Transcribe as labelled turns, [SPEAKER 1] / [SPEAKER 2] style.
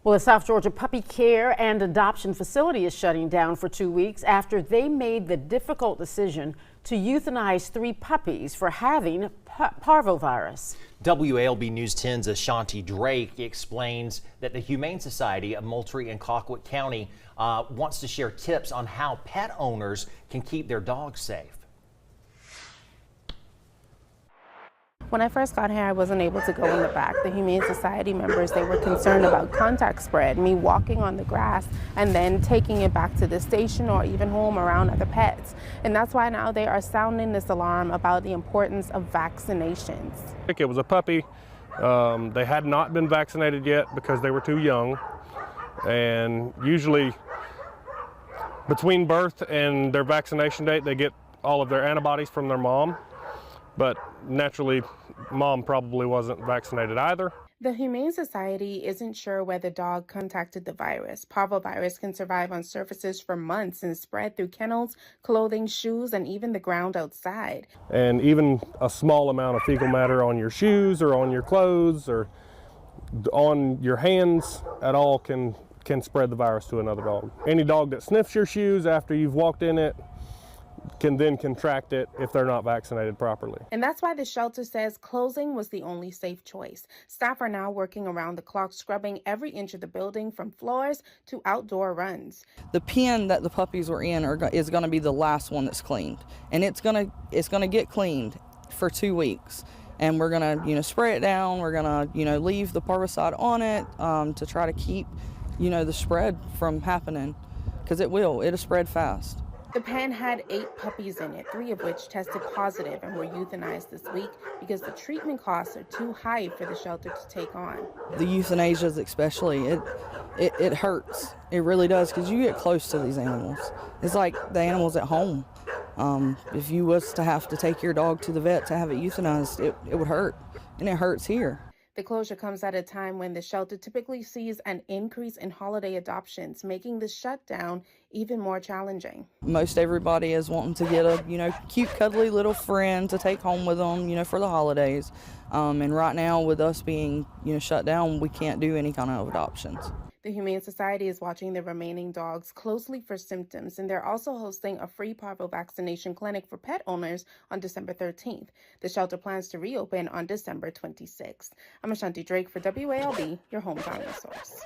[SPEAKER 1] Well, a South Georgia puppy care and adoption facility is shutting down for 2 weeks after they made the difficult decision to euthanize 3 puppies for having parvovirus.
[SPEAKER 2] WALB News 10's Ashanti Drake explains that the Humane Society of Moultrie and Colquitt County wants to share tips on how pet owners can keep their dogs safe.
[SPEAKER 3] When I first got here, I wasn't able to go in the back. The Humane Society members, they were concerned about contact spread, me walking on the grass and then taking it back to the station or even home around other pets. And that's why now they are sounding this alarm about the importance of vaccinations.
[SPEAKER 4] It was a puppy. They had not been vaccinated yet because they were too young. And usually between birth and their vaccination date, they get all of their antibodies from their mom. But naturally, mom probably wasn't vaccinated either.
[SPEAKER 3] The Humane Society isn't sure whether the dog contacted the virus. Parvovirus can survive on surfaces for months and spread through kennels, clothing, shoes, and even the ground outside.
[SPEAKER 4] And even a small amount of fecal matter on your shoes or on your clothes or on your hands at all can spread the virus to another dog. Any dog that sniffs your shoes after you've walked in it can then contract it if they're not vaccinated properly.
[SPEAKER 3] And that's why the shelter says closing was the only safe choice. Staff are now working around the clock, scrubbing every inch of the building from floors to outdoor runs.
[SPEAKER 5] The pen that the puppies were in is going to be the last one that's cleaned, and it's going to get cleaned for 2 weeks. And we're going to, spray it down. We're going to, leave the parvicide on it to try to keep, the spread from happening, because it'll spread fast.
[SPEAKER 3] The pen had 8 puppies in it, 3 of which tested positive and were euthanized this week because the treatment costs are too high for the shelter to take on.
[SPEAKER 5] The euthanasias especially, it hurts. It really does, because you get close to these animals. It's like the animals at home. If you was to have to take your dog to the vet to have it euthanized, it would hurt, and it hurts here.
[SPEAKER 3] The closure comes at a time when the shelter typically sees an increase in holiday adoptions, making the shutdown even more challenging.
[SPEAKER 5] Most everybody is wanting to get a, cute, cuddly little friend to take home with them, for the holidays. And right now, with us being, shut down, we can't do any kind of adoptions.
[SPEAKER 3] The Humane Society is watching the remaining dogs closely for symptoms, and they're also hosting a free parvo vaccination clinic for pet owners on December 13th. The shelter plans to reopen on December 26th. I'm Ashanti Drake for WALB, your hometown resource.